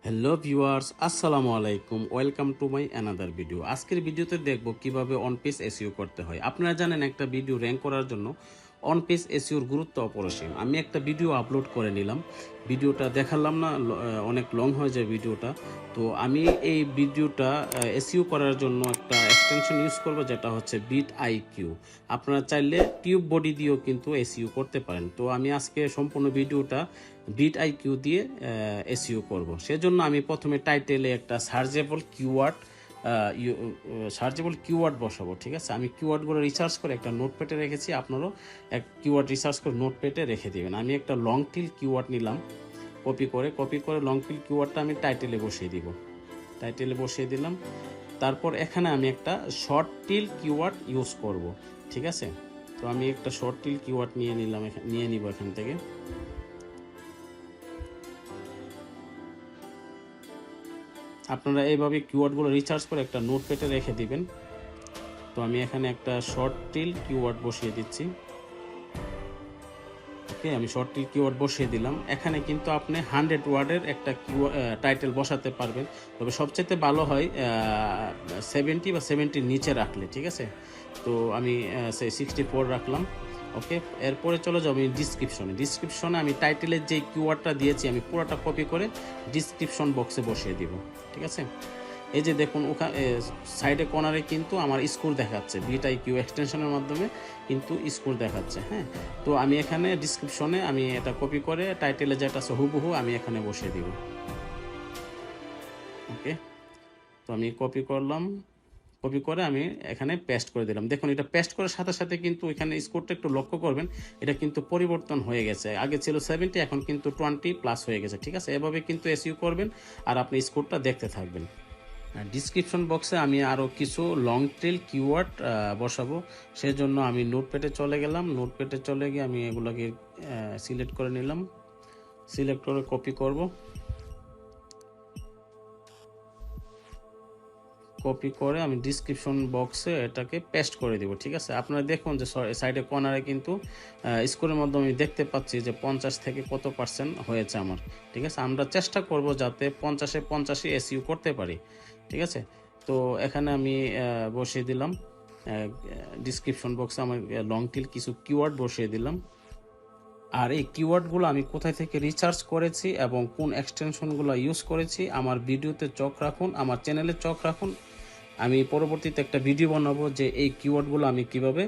Hello viewers, আসসালামু আলাইকুম। Welcome to my another video. আজকের ভিডিওতে দেখব কিভাবে অন পেজ এসইও করতে হয়। আপনারা জানেন একটা ভিডিও র্যাঙ্ক করার জন্য অন পেজ এসইওর গুরুত্ব অপরিসীম। আমি একটা ভিডিও আপলোড করে নিলাম, ভিডিওটা দেখালাম না, অনেক লং হয়ে যায় ভিডিওটা। তো আমি এই ভিডিওটা এসইও করার জন্য একটা এক্সটেনশন ইউজ করব, যেটা হচ্ছে বিট আইকিউ। আপনারা চাইলে টিউব বডি দিয়েও কিন্তু এসইও করতে পারেন। তো আমি আজকে সম্পূর্ণ ভিডিওটা বিট আইকিউ দিয়ে এসইও করব। সেজন্য আমি প্রথমে টাইটেলে একটা সার্চেবল কিওয়ার্ড বসাবো। ঠিক আছে, আমি কিওয়ার্ডগুলো রিসার্চ করে একটা নোটপ্যাডে রেখেছি। আপনারাও এক কিওয়ার্ড রিসার্চ করে নোটপ্যাডে রেখে দেবেন। আমি একটা লং টিল কিওয়ার্ড নিলাম, কপি করে লং টিল কিওয়ার্ডটা আমি টাইটেলে বসিয়ে দিলাম। তারপর এখানে আমি একটা শর্ট টিল কিওয়ার্ড ইউজ করব। ঠিক আছে, তো আমি একটা শর্ট টিল কিওয়ার্ড নিয়ে নিব এখান থেকে। আপনারা এইভাবে কিওয়ার্ডগুলো রিসার্চ করে একটা নোটপ্যাডে রেখে দিবেন। তো আমি এখানে একটা শর্ট টিল কিওয়ার্ড বসিয়ে দিচ্ছি। ওকে, আমি শর্ট টিল কিওয়ার্ড বসিয়ে দিলাম। এখানে কিন্তু আপনি 100 ওয়ার্ডের একটা টাইটেল বসাতে পারবেন, তবে সবচেয়ে ভালো হয় 70 বা 70 নিচে রাখলে। ঠিক আছে, তো আমি 64 রাখলাম। ওকে, এরপরে চলে যাবো আমি ডিসক্রিপশনে আমি টাইটেলের যে কিওয়ার্ডটা দিয়েছি আমি পুরোটা কপি করে ডিসক্রিপশন বক্সে বসিয়ে দিব। ঠিক আছে, এই যে দেখুন ওখানে সাইডে কর্নারে কিন্তু আমার স্কোর দেখাচ্ছে, বিটাইকিউ এক্সটেনশনের মাধ্যমে কিন্তু স্কোর দেখাচ্ছে। হ্যাঁ, তো আমি এখানে ডিসক্রিপশনে আমি এটা কপি করে টাইটেলে যেটা আছে হুবহু আমি এখানে বসিয়ে দিব। ওকে, তো আমি কপি করে আমি এখানে পেস্ট করে দিলাম। দেখুন, এটা পেস্ট করার সাথে সাথে কিন্তু এখানে স্কোরটা একটু লক্ষ্য করবেন, এটা কিন্তু পরিবর্তন হয়ে গেছে। আগে ছিল 70, এখন কিন্তু 20+ হয়ে গেছে। ঠিক আছে, এভাবে কিন্তু এসইও করবেন আর আপনি স্কোরটা দেখতে থাকবেন। ডিসক্রিপশন বক্সে আমি আরও কিছু লং টেল কিওয়ার্ড বসাবো। সেজন্য আমি নোটপ্যাডে চলে গেলাম। নোটপ্যাডে চলে গিয়ে আমি এগুলোকে সিলেক্ট করে নিলাম, সিলেক্ট করে কপি করে আমি ডিসক্রিপশন বক্সে এটাকে পেস্ট করে দিব। ঠিক আছে, আপনারা দেখুন যে সাইডে কর্নারে কিন্তু স্কোরের মাধ্যমে আমি দেখতে পাচ্ছি যে 50 থেকে কত পার্সেন্ট হয়েছে আমার। ঠিক আছে, আমরা চেষ্টা করব যাতে 50-এ 50 এসইও করতে পারি। ঠিক আছে, তো এখানে আমি বসিয়ে দিলাম ডিসক্রিপশন বক্সে আমার লং টিল কিছু কিওয়ার্ড বসিয়ে দিলাম। আর এই কিওয়ার্ডগুলো আমি কোথায় থেকে রিসার্চ করেছি এবং কোন এক্সটেনশনগুলো ইউজ করেছি, আমার ভিডিওতে চোখ রাখুন, আমার চ্যানেলে চোখ রাখুন। আমি পরবর্তীতে একটা ভিডিও বানাবো যে এই কিওয়ার্ডগুলো আমি কিভাবে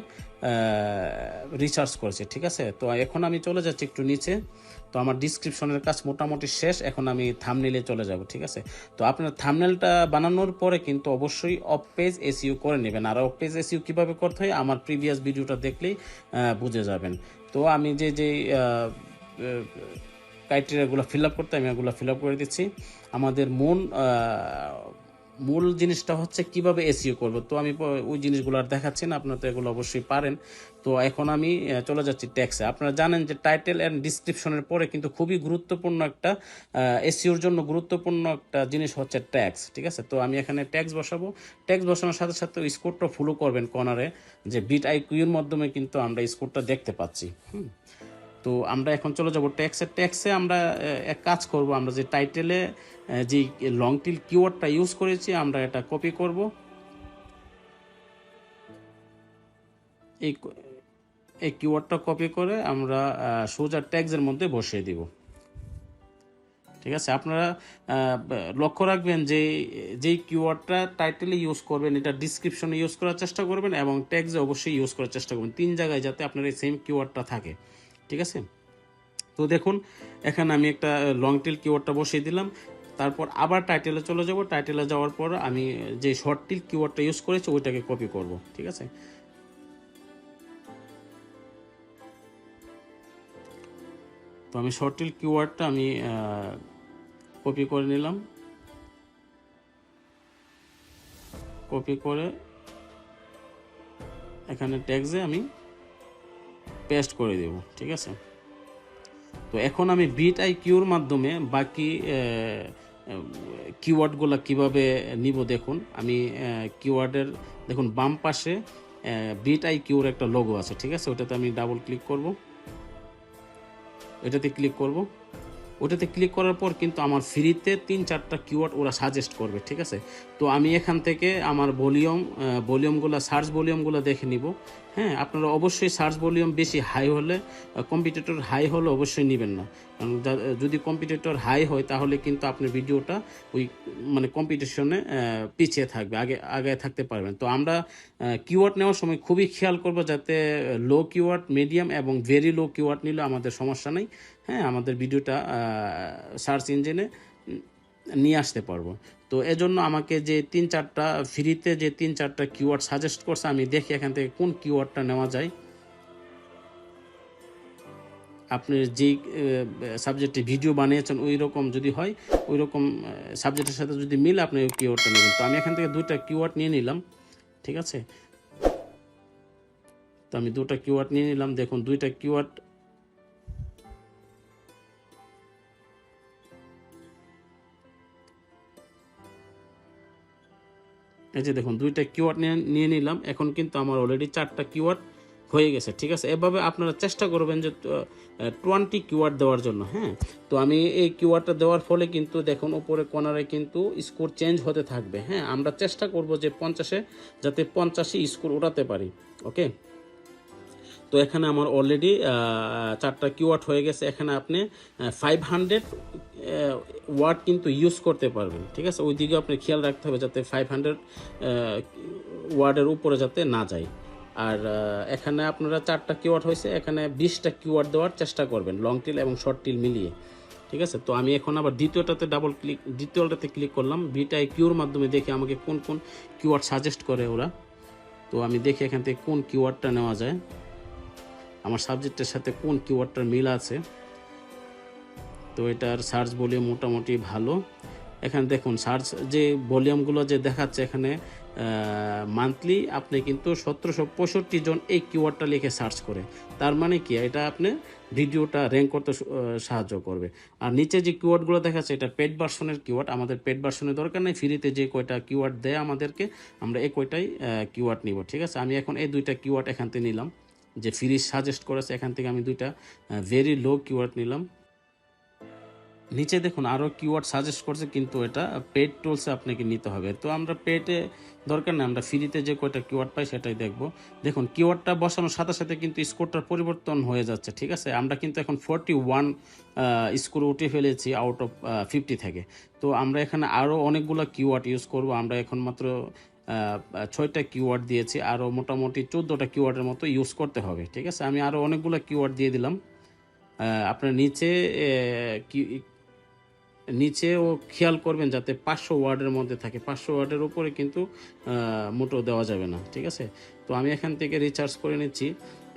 রিসার্চ করেছি। ঠিক আছে, তো এখন আমি চলে যাচ্ছি একটু নিচে। তো আমার ডিসক্রিপশনের কাজ মোটামুটি শেষ, এখন আমি থাম্বনেইলে চলে যাব। ঠিক আছে, তো আপনার থাম্বনেইলটা বানানোর পরে কিন্তু অবশ্যই অফ পেজ এসইও করে নেবেন। আর অফ পেজ এসইও কীভাবে করতে হয় আমার প্রিভিয়াস ভিডিওটা দেখলেই বুঝে যাবেন। তো আমি যে ক্রাইটেরিয়াগুলো ফিল আপ করতে আমি এগুলো ফিল আপ করে দিচ্ছি। আমাদের মূল জিনিসটা হচ্ছে কিভাবে এসইও করব। তো আমি ওই জিনিসগুলো আর দেখাচ্ছি না, আপনারা তো এগুলো অবশ্যই পারেন। তো এখন আমি চলে যাচ্ছি ট্যাক্সে। আপনারা জানেন যে টাইটেল অ্যান্ড ডিসক্রিপশনের পরে কিন্তু খুবই গুরুত্বপূর্ণ একটা এসইওর জন্য গুরুত্বপূর্ণ একটা জিনিস হচ্ছে ট্যাক্স। ঠিক আছে, তো আমি এখানে ট্যাক্স বসাবো। ট্যাক্স বসানোর সাথে সাথে স্কোরটা ফলো করবেন কর্নারে, যে বিট আইকিউর মাধ্যমে কিন্তু আমরা স্কোরটা দেখতে পাচ্ছি। তো আমরা এখন চলে যাব ট্যাক্সে আমরা এক কাজ করব, আমরা যে টাইটেলে যে লং টিল কিওয়ার্ডটা ইউজ করেছি আমরা এটা কপি করব। এই কিওয়ার্ডটা কপি করে আমরা সোজা ট্যাগসের মধ্যে বসিয়ে দিব। ঠিক আছে, আপনারা লক্ষ্য রাখবেন যে যেই কিওয়ার্ডটা টাইটেলে ইউজ করবেন এটা ডিসক্রিপশনে ইউজ করার চেষ্টা করবেন এবং ট্যাগসে অবশ্যই ইউজ করার চেষ্টা করবেন। 3 জায়গায় যাতে আপনার এই সেম কিওয়ার্ডটা থাকে। ঠিক আছে, তো দেখুন এখানে আমি একটা লং টেল কিওয়ার্ডটা বসিয়ে দিলাম। তারপর আবার টাইটেলে চলে যাব। টাইটেলে যাওয়ার পর আমি যে শর্ট টেল কিওয়ার্ডটা ইউজ করেছি ওইটাকে কপি করব। ঠিক আছে, তো আমি শর্ট টেল কিওয়ার্ডটা আমি কপি করে নিলাম। কপি করে এখানে ট্যাগসে আমি পেস্ট করে দেব। ঠিক আছে, তো এখন আমি বিট আইকিউর মাধ্যমে বাকি কিওয়ার্ডগুলো কিভাবে নিব দেখুন। আমি কিওয়ার্ডের দেখুন বাম পাশে বিট আইকিউর একটা লোগো আছে। ঠিক আছে, ওটাতে আমি ডাবল ক্লিক করব, এটাতে ক্লিক করব। ওটাতে ক্লিক করার পর কিন্তু আমার ফ্রিতে 3-4টা কিওয়ার্ড ওরা সাজেস্ট করবে, ঠিক আছে। তো আমি এখান থেকে আমার ভলিউমগুলো সার্চ ভলিউমগুলো দেখে নিব। হ্যাঁ, আপনারা অবশ্যই সার্চ ভলিউম বেশি হাই হলে, কম্পিটিটর হাই হলে অবশ্যই নেবেন না, কারণ যদি কম্পিটিটর হাই হয় তাহলে কিন্তু আপনার ভিডিওটা ওই মানে কম্পিটিশনে পিছিয়ে থাকবে, আগে থাকতে পারবেন। তো আমরা কিওয়ার্ড নেওয়ার সময় খুবই খেয়াল করব যাতে লো কিওয়ার্ড, মিডিয়াম এবং ভেরি লো কিওয়ার্ড নিলে আমাদের সমস্যা নেই। হ্যাঁ, আমাদের ভিডিওটা সার্চ ইঞ্জিনে নিয়ে আসতে পারবো। তো এজন্য আমাকে যে 3-4টা ফ্রিতে যে 3-4টা কিওয়ার্ড সাজেস্ট করছে, আমি দেখি এখান থেকে কোন কিওয়ার্ডটা নেওয়া যায়। আপনি যেই সাবজেক্টে ভিডিও বানিয়েছেন ওই রকম যদি হয়, ওই রকম সাবজেক্টের সাথে যদি মিলে আপনি ওই কিওয়ার্ডটা নেবেন। তো আমি এখান থেকে 2টা কিওয়ার্ড নিয়ে নিলাম, ঠিক আছে। তো আমি 2টা কিওয়ার্ড নিয়ে নিলাম। দেখুন 2টা কিওয়ার্ড, এই যে দেখুন 2টা কিওয়ার্ড নিয়ে নিলাম। এখন কিন্তু আমার অলরেডি 4টা কিওয়ার্ড হয়ে গেছে, ঠিক আছে। এভাবে আপনারা চেষ্টা করবেন যে 20 কিওয়ার্ড দেওয়ার জন্য। হ্যাঁ, তো আমি এই কিওয়ার্ডটা দেওয়ার ফলে কিন্তু দেখুন উপরে কর্নারে কিন্তু স্কোর চেঞ্জ হতে থাকবে। হ্যাঁ, আমরা চেষ্টা করব যে 50-এ যাতে 50ই স্কোর উঠাতে পারি। ওকে, তো এখানে আমার অলরেডি 4টা কিওয়ার্ড হয়ে গেছে। এখানে আপনি 500 ওয়ার্ড কিন্তু ইউজ করতে পারবেন, ঠিক আছে। ওই দিকে আপনি খেয়াল রাখতে হবে যাতে 500 ওয়ার্ডের উপরে যাতে না যায়। আর এখানে আপনারা 4টা কিওয়ার্ড হয়েছে, এখানে 20টা কিওয়ার্ড দেওয়ার চেষ্টা করবেন, লং টিল এবং শর্ট টিল মিলিয়ে, ঠিক আছে। তো আমি এখন আবার দ্বিতীয়টাতে ক্লিক করলাম। বিটাই কিউর মাধ্যমে দেখি আমাকে কোন কোন কিওয়ার্ড সাজেস্ট করে ওরা। তো আমি দেখি এখান থেকে কোন কিওয়ার্ডটা নেওয়া যায়, আমার সাবজেক্টের সাথে কোন কিওয়ার্ডটার মিল আছে। তো এটার সার্চ ভলিউম মোটামুটি ভালো। এখানে দেখুন সার্চ যে ভলিউমগুলো যে দেখাচ্ছে, এখানে মান্থলি আপনি কিন্তু 1765 জন এই কিওয়ার্ডটা লিখে সার্চ করে। তার মানে কি, এটা আপনি ভিডিওটা র্যাঙ্ক করতে সাহায্য করবে। আর নিচে যে কিওয়ার্ডগুলো দেখাচ্ছে এটা পেড ভার্সনের কিওয়ার্ড। আমাদের পেড ভার্সনের দরকার নেই, ফ্রিতে যে কয়টা কিওয়ার্ড দেয় আমাদেরকে, আমরা এই কয়টাই কিওয়ার্ড নিব, ঠিক আছে। আমি এখন এই 2টা কিওয়ার্ড এখান থেকে নিলাম, যে ফ্রি সাজেস্ট করেছে এখান থেকে আমি 2টা ভেরি লো কিওয়ার্ড নিলাম। নিচে দেখুন আরও কিওয়ার্ড সাজেস্ট করছে, কিন্তু এটা পেড টুলসে আপনাকে নিতে হবে। তো আমরা পেডে দরকার নেই, আমরা ফ্রিতে যে কয়টা কিওয়ার্ড পাই সেটাই দেখব। দেখুন কিওয়ার্ডটা বসানোর সাথে সাথে কিন্তু স্কোরটার পরিবর্তন হয়ে যাচ্ছে, ঠিক আছে। আমরা কিন্তু এখন 41 স্কোর উঠে ফেলেছি আউট অফ 50 থেকে। তো আমরা এখানে আরও অনেকগুলো কিওয়ার্ড ইউজ করব। আমরা এখন মাত্র 6টা কিওয়ার্ড দিয়েছি, আরও মোটামুটি 14টা কিওয়ার্ডের মতো ইউজ করতে হবে, ঠিক আছে। আমি আরও অনেকগুলো কিওয়ার্ড দিয়ে দিলাম। আপনার নিচেও খেয়াল করবেন যাতে 500 ওয়ার্ডের মধ্যে থাকে, 500 ওয়ার্ডের উপরে কিন্তু মোটেও দেওয়া যাবে না, ঠিক আছে। তো আমি এখান থেকে রিচার্জ করে নিচ্ছি।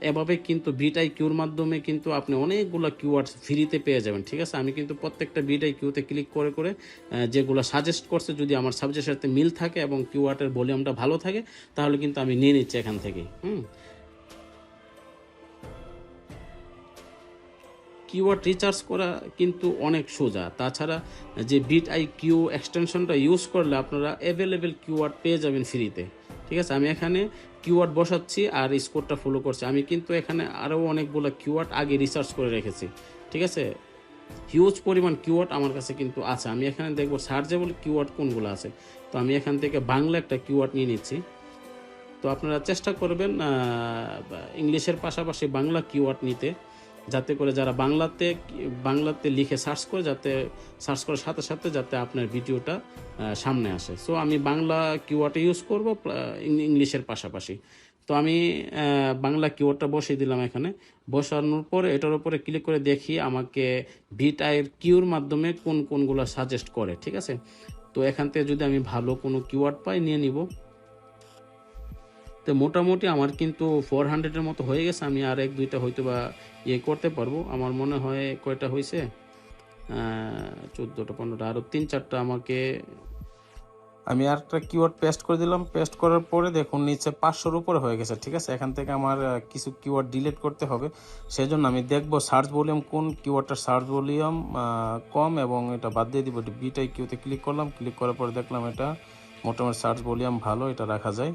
এভাবে কিন্তু বিটাই কিউর মাধ্যমে কিন্তু আপনি অনেকগুলো কিওয়ার্ড ফ্রিতে পেয়ে যাবেন, ঠিক আছে। আমি কিন্তু প্রত্যেকটা বিটাই কিউতে ক্লিক করে করে যেগুলো সাজেস্ট করছে, যদি আমার সাবজেক্টের সাথে মিল থাকে এবং কিওয়ার্ডের ভলিউমটা ভালো থাকে, তাহলে কিন্তু আমি নিয়ে নিচ্ছি এখান থেকে। কিওয়ার্ড রিচার্জ করা কিন্তু অনেক সোজা। তাছাড়া যে বিট আই কিউ এক্সটেনশনটা ইউজ করলে আপনারা অ্যাভেলেবেল কিওয়ার্ড পেয়ে যাবেন ফ্রিতে, ঠিক আছে। আমি এখানে কিওয়ার্ড বসাচ্ছি আর স্কোরটা ফলো করছি। আমি কিন্তু এখানে আরও অনেকগুলো কিওয়ার্ড আগে রিসার্চ করে রেখেছি, ঠিক আছে। হিউজ পরিমাণ কিওয়ার্ড আমার কাছে কিন্তু আছে। আমি এখানে দেখবো সার্চেবল কিওয়ার্ড কোনগুলো আছে। তো আমি এখান থেকে বাংলা একটা কিওয়ার্ড নিয়ে নিচ্ছি। তো আপনারা চেষ্টা করবেন ইংলিশের পাশাপাশি বাংলা কিওয়ার্ড নিতে, যাতে করে যারা বাংলাতে লিখে সার্চ করে, যাতে সার্চ করার সাথে সাথে যাতে আপনার ভিডিওটা সামনে আসে। সো আমি বাংলা কিওয়ার্ড ইউজ করব ইংলিশের পাশাপাশি। তো আমি বাংলা কিওয়ার্ডটা বসিয়ে দিলাম এখানে। বসানোর পরে এটার উপরে ক্লিক করে দেখি আমাকে ভিটাইয়ের কিউর মাধ্যমে কোনগুলো সাজেস্ট করে, ঠিক আছে। তো এখান থেকে যদি আমি ভালো কোনো কিওয়ার্ড পাই নিয়ে নিব। তো মোটামুটি আমার কিন্তু 400-এর মতো হয়ে গেছে। আমি আর 1-2টা হয়তো বা করতে পারবো। আমার মনে হয় কয়টা হয়েছে, 14টা 15টা, আরও 3-4টা আমাকে। আমি আর একটা কিওয়ার্ড পেস্ট করে দিলাম। পেস্ট করার পরে দেখুন নিচে 500-র উপরে হয়ে গেছে, ঠিক আছে। এখান থেকে আমার কিছু কিওয়ার্ড ডিলিট করতে হবে। সেই জন্য আমি দেখবো সার্চ ভলিউম কোন কিওয়ার্ডটার সার্চ ভলিউম কম, এবং এটা বাদ দিয়ে দিব। বিটাই কিউতে ক্লিক করলাম। ক্লিক করার পরে দেখলাম এটা মোটামুটি সার্চ ভলিউম ভালো, এটা রাখা যায়।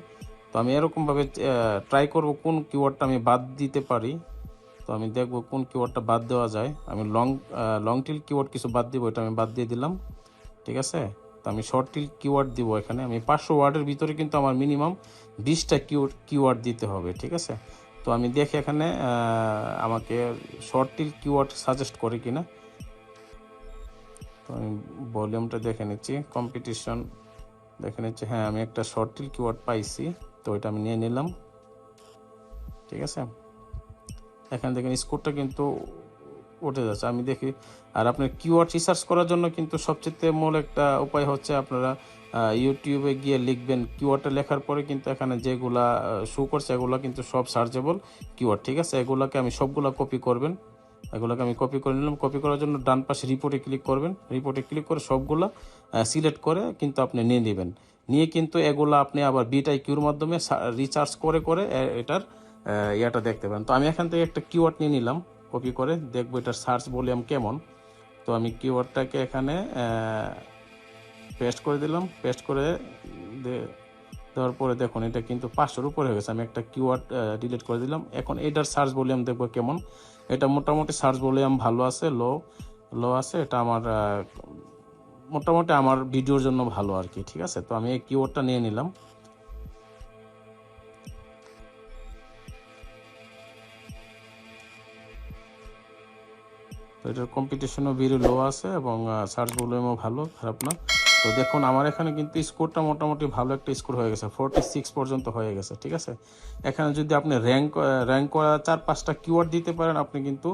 তো আমি এরকমভাবে ট্রাই করব কোন কিওয়ার্ডটা আমি বাদ দিতে পারি। তো আমি দেখব কোন কিওয়ার্ডটা বাদ দেওয়া যায়। আমি লং টিল কিওয়ার্ড কিছু বাদ দিব, এটা আমি বাদ দিয়ে দিলাম, ঠিক আছে। তো আমি শর্ট টিল কিওয়ার্ড দিব, এখানে আমি 500 ওয়ার্ডের ভিতরে কিন্তু আমার মিনিমাম 20টা কিওয়ার্ড দিতে হবে, ঠিক আছে। তো আমি দেখি এখানে আমাকে শর্ট টিল কিওয়ার্ড সাজেস্ট করে কিনা। তো আমি ভলিউমটা দেখে নিচ্ছি, কম্পিটিশন দেখে নিচ্ছি, হ্যাঁ আমি একটা শর্ট টিল কিওয়ার্ড পাইছি, তো এটা আমি নিয়ে নিলাম, ঠিক আছে। এখানে দেখেন স্কোরটা কিন্তু উঠে যাচ্ছে, আমি দেখি। আর আপনার কিওয়ার্ড রিসার্চ করার জন্য কিন্তু সবচেয়ে মূল একটা উপায় হচ্ছে আপনারা ইউটিউবে গিয়ে লিখবেন, কিওয়ার্ডটা লেখার পরে কিন্তু এখানে যেগুলা শো করছে এগুলো কিন্তু সব সার্চেবল কিওয়ার্ড, ঠিক আছে। এগুলোকে আমি সবগুলা কপি করবেন, এগুলোকে আমি কপি করে নিলাম। কপি করার জন্য ডান পাশে রিপোর্টে ক্লিক করবেন, রিপোর্টে ক্লিক করে সবগুলা সিলেক্ট করে কিন্তু আপনি নিয়ে নেবেন। নিয়ে কিন্তু এগুলো আপনি আবার বিটআইকিউর মাধ্যমে রিসার্চ করে করে এটার ইয়াটা দেখতে পারেন। তো আমি এখান থেকে একটা কিওয়ার্ড নিয়ে নিলাম কপি করে, দেখবো এটার সার্চ ভলিউম কেমন। তো আমি কিওয়ার্ডটাকে এখানে পেস্ট করে দিলাম, পেস্ট করে দেওয়ার পরে দেখুন এটা কিন্তু 500-র উপরে হয়ে গেছে। আমি একটা কিওয়ার্ড ডিলিট করে দিলাম। এখন এটার সার্চ ভলিউম দেখবো কেমন। এটা মোটামুটি সার্চ ভলিউম ভালো আছে, লো আছে। এটা আমার মোটামুটি আমার ভিডিওর জন্য ভালো আর কি, ঠিক আছে। তো আমি এই কিওয়ার্ডটা নিয়ে নিলাম। তো এটার কম্পিটিশনও ভেরি লো আছে এবং সার্চ ভলিউমও ভালো, খারাপ না। তো দেখুন আমার এখানে কিন্তু স্কোরটা মোটামুটি ভালো একটা স্কোর হয়ে গেছে, 46 পর্যন্ত হয়ে গেছে, ঠিক আছে। এখানে যদি আপনি র্যাঙ্ক করা 4-5টা কিওয়ার্ড দিতে পারেন, আপনি কিন্তু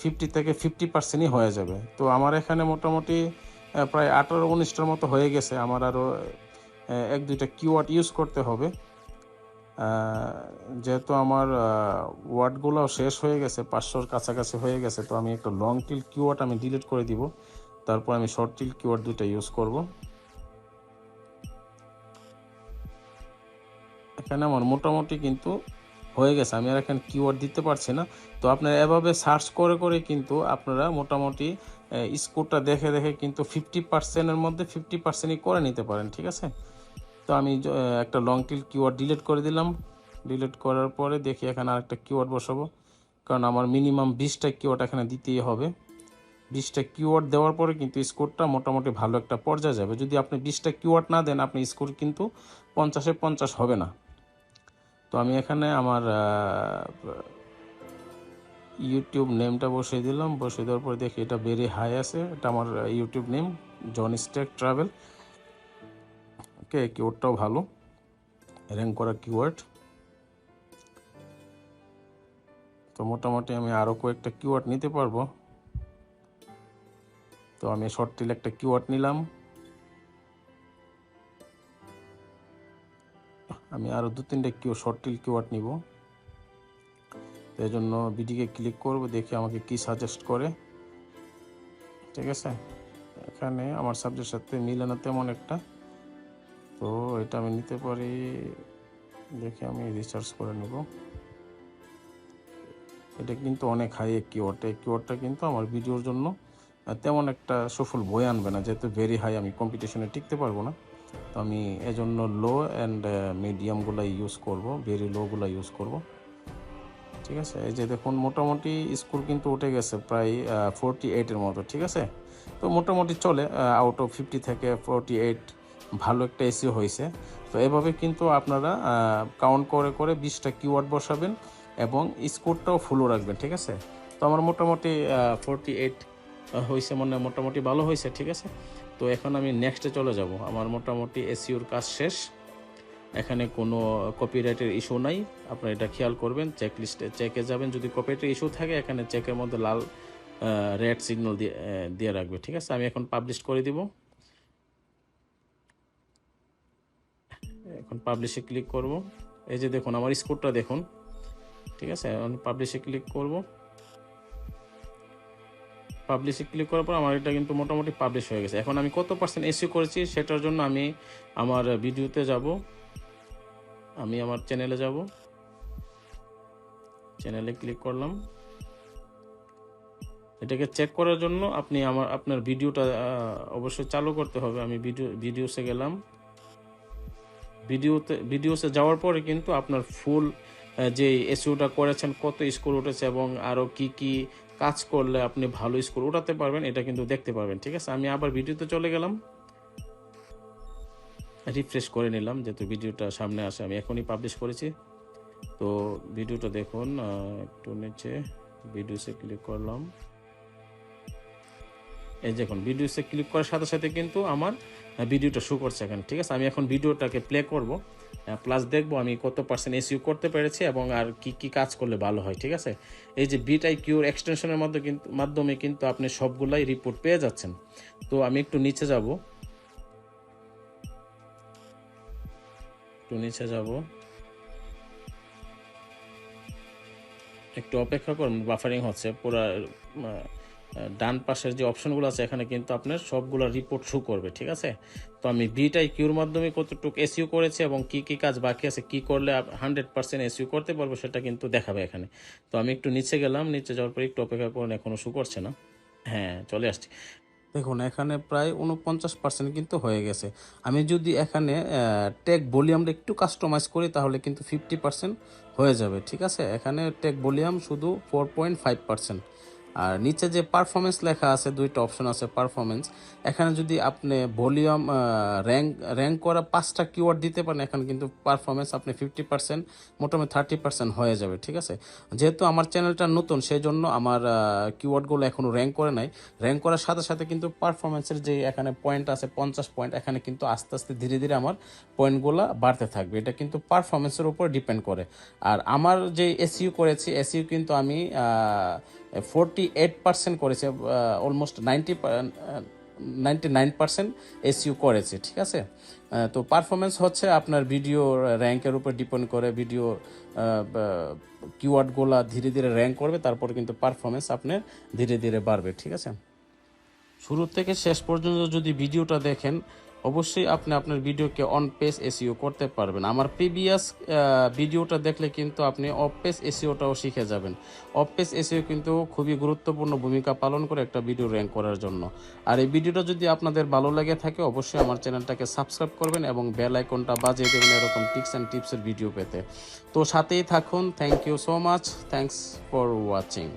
50 থেকে 50%ই হয়ে যাবে। তো আমার এখানে মোটামুটি প্রায় 18-19টার মতো হয়ে গেছে। আমার আরও 1-2টা কিওয়ার্ড ইউজ করতে হবে, যেহেতু আমার ওয়ার্ডগুলো শেষ হয়ে গেছে, 500-র কাছাকাছি হয়ে গেছে। তো আমি একটা লং টিল কিওয়ার্ড আমি ডিলিট করে দিব, তারপর আমি শর্ট টিল কিওয়ার্ড দুইটা ইউজ করব। এখানে আমার মোটামুটি কিন্তু হয়ে গেছে, আমি আর এখানে কিওয়ার্ড দিতে পারছি না। তো আপনারা এভাবে সার্চ করে করে কিন্তু আপনারা মোটামুটি স্কোরটা দেখে দেখে কিন্তু 50%-এর মধ্যে 50%ই করে নিতে পারেন, ঠিক আছে। তো আমি একটা লং টিল কিওয়ার্ড ডিলিট করে দিলাম। ডিলিট করার পরে দেখি এখানে আরেকটা কিওয়ার্ড বসাবো, কারণ আমার মিনিমাম 20টা কিওয়ার্ড এখানে দিতেই হবে। 20টা কিওয়ার্ড দেওয়ার পরে কিন্তু স্কোরটা মোটামুটি ভালো একটা পর্যায়ে যাবে। যদি আপনি 20টা কিওয়ার্ড না দেন, আপনি স্কোর কিন্তু 50-এ 50 হবে না। তো আমি এখানে আমার ইউটিউব নেমটা বসিয়ে দিলাম, বসিয়ে দেওয়ার পরে দেখি এটা ভেরি হাই আছে, এটা আমার YouTube name Johnny stake travel. Okay, কিওয়ার্ডটাও ভালো, র্যাঙ্ক করা কিওয়ার্ড। তো মোটামুটি আমি আরও কয়েকটা কিওয়ার্ড নিতে পারবো। তো আমি শর্ট টিল একটা কিওয়ার্ড নিলাম, আমি আরও 2-3টা শর্ট টিল কিওয়ার্ড নিব। তো এই জন্য ভিডিওকে ক্লিক করব, দেখি আমাকে কি সাজেস্ট করে, ঠিক আছে। এখানে আমার সাবজেক্টের সাথে মিলে না তেমন একটা, তো এটা আমি নিতে পারি। দেখি আমি রিসার্চ করে নেব। এটা কিন্তু অনেক হাই কিওয়ার্ড, এই কিওয়ার্ডটা কিন্তু আমার ভিডিওর জন্য তেমন একটা সফল বই আনবে না, যেহেতু ভেরি হাই, আমি কম্পিটিশনে টিকতে পারবো না। তো আমি এজন্য লো অ্যান্ড মিডিয়ামগুলো ইউজ করব, ভেরি লোগুলো ইউজ করব, ঠিক আছে। এই যে দেখুন মোটামুটি স্কোর কিন্তু উঠে গেছে প্রায় 48-এর মতো, ঠিক আছে। তো মোটামুটি চলে, আউট অফ 50 থেকে 48 ভালো একটা এসিও হয়েছে। তো এভাবে কিন্তু আপনারা কাউন্ট করে করে 20টা কিওয়ার্ড বসাবেন এবং স্কোরটাও ফুলও রাখবেন, ঠিক আছে। তো আমার মোটামুটি 48 হয়েছে, মানে মোটামুটি ভালো হয়েছে, ঠিক আছে। তো এখন আমি নেক্সটে চলে যাব। আমার মোটামুটি এসইওর কাজ শেষ, এখানে কোনো কপিরাইটের ইস্যু নাই, আপনারা এটা খেয়াল করবেন। চেকে যাবেন, যদি কপিরাইটের ইস্যু থাকে এখানে চেকের মধ্যে লাল রেড সিগন্যাল দিয়ে রাখবে, ঠিক আছে। আমি এখন পাবলিশ করে দিব, এখন পাবলিশে ক্লিক করব। এই যে দেখুন আমার স্কোরটা দেখুন, ঠিক আছে। এখন পাবলিশে ক্লিক করব। পাবলিশে ক্লিক করার পর আমার এটা কিন্তু মোটামুটি পাবলিশ হয়ে গেছে। এখন আমি কত পার্সেন্ট এসইও করেছি সেটার জন্য আমি আমার ভিডিওতে যাব, আমি আমার চ্যানেলে যাব, চ্যানেলে ক্লিক করলাম। এটাকে চেক করার জন্য আপনি আপনার ভিডিওটা অবশ্যই চালু করতে হবে। আমি ভিডিওসে গেলাম, ভিডিওসে যাওয়ার পরে কিন্তু আপনার ফুল যে এসইওটা করেছেন কত স্কোর উঠেছে এবং আরও কি কি কাজ করলে আপনি ভালো স্কোর উঠাতে পারবেন এটা কিন্তু দেখতে পারবেন। ঠিক আছে, আমি আবার ভিডিওতে চলে গেলাম, রিফ্রেশ করে নিলাম যেহেতু ভিডিওটা সামনে আসে, আমি এখনই পাবলিশ করেছি। তো ভিডিওটা দেখুন, একটু নিচে ভিডিওসে ক্লিক করলাম, এই দেখুন ভিডিওসে ক্লিক করার সাথে সাথে কিন্তু আমার ভিডিওটা শো করছে এখানে। ঠিক আছে, আমি এখন ভিডিওটাকে প্লে করব, প্লাস দেখবো আমি কত পার্সেন্ট এসইও করতে পেরেছি এবং আর কি কি কাজ করলে ভালো হয়। ঠিক আছে, এই যে বিট আইকিউর এক্সটেনশনের মাধ্যমে কিন্তু আপনি সবগুলাই রিপোর্ট পেয়ে যাচ্ছেন। তো আমি একটু নিচে যাব, একটু অপেক্ষা করুন, বাফারিং হচ্ছে পুরো। ডান পাশের যে অপশনগুলো আছে এখানে কিন্তু আপনার সবগুলো রিপোর্ট শো করবে। ঠিক আছে, তো আমি বিটাই কিউর মাধ্যমে কতটুকু এসইও করেছি এবং কি কি কাজ বাকি আছে, কি করলে 100% এসইও করতে পারবো সেটা কিন্তু দেখাবে এখানে। তো আমি একটু নিচে গেলাম, নিচে যাওয়ার পর একটু অপেক্ষা করুন, এখনও শো করছে না। হ্যাঁ, চলে আসছি। দেখুন এখানে প্রায় 49% কিন্তু হয়ে গেছে। আমি যদি এখানে টেক ভলিউমটা একটু কাস্টমাইজ করি তাহলে কিন্তু 50% হয়ে যাবে। ঠিক আছে, এখানে টেক ভলিউম শুধু 4.5%। আর নিচে যে পারফরমেন্স লেখা আছে, দুইটা অপশন আছে পারফরমেন্স, এখানে যদি আপনি ভলিউম র্যাঙ্ক করা 5টা কিওয়ার্ড দিতে পারেন এখানে কিন্তু পারফরমেন্স আপনি 50%, মোটামুটি 30% হয়ে যাবে। ঠিক আছে, যেহেতু আমার চ্যানেলটা নতুন সেই জন্য আমার কিওয়ার্ডগুলো এখনও র্যাঙ্ক করে নাই। র্যাঙ্ক করার সাথে সাথে কিন্তু পারফরমেন্সের যে এখানে পয়েন্ট আছে 50 পয়েন্ট, এখানে কিন্তু আস্তে আস্তে ধীরে ধীরে আমার পয়েন্টগুলো বাড়তে থাকবে। এটা কিন্তু পারফরমেন্সের উপর ডিপেন্ড করে। আর আমার যে এসইও করেছি, এসইও কিন্তু আমি 48% করেছে, অলমোস্ট 99% এসইও করেছে। ঠিক আছে, তো পারফরমেন্স হচ্ছে আপনার ভিডিও র্যাঙ্কের উপর ডিপেন্ড করে। ভিডিও কিওয়ার্ডগুলা ধীরে ধীরে র্যাঙ্ক করবে, তারপর কিন্তু পারফরমেন্স আপনার ধীরে ধীরে বাড়বে। ঠিক আছে, শুরু থেকে শেষ পর্যন্ত যদি ভিডিওটা দেখেন অবশ্যই আপনি আপনার ভিডিওকে অন পেজ এসইও করতে পারবেন। আমার প্রিভিয়াস ভিডিওটা দেখলে কিন্তু আপনি অফ পেজ এসইওটাও শিখে যাবেন। অফ পেজ এসইও কিন্তু খুবই গুরুত্বপূর্ণ ভূমিকা পালন করে একটা ভিডিও র্যাঙ্ক করার জন্য। আর এই ভিডিওটা যদি আপনাদের ভালো লাগে থাকে অবশ্যই আমার চ্যানেলটাকে সাবস্ক্রাইব করবেন এবং বেল আইকনটা বাজিয়ে দেবেন এরকম টিপস অ্যান্ড টিপসের ভিডিও পেতে। তো সাথেই থাকুন। Thank you so much, thanks for watching.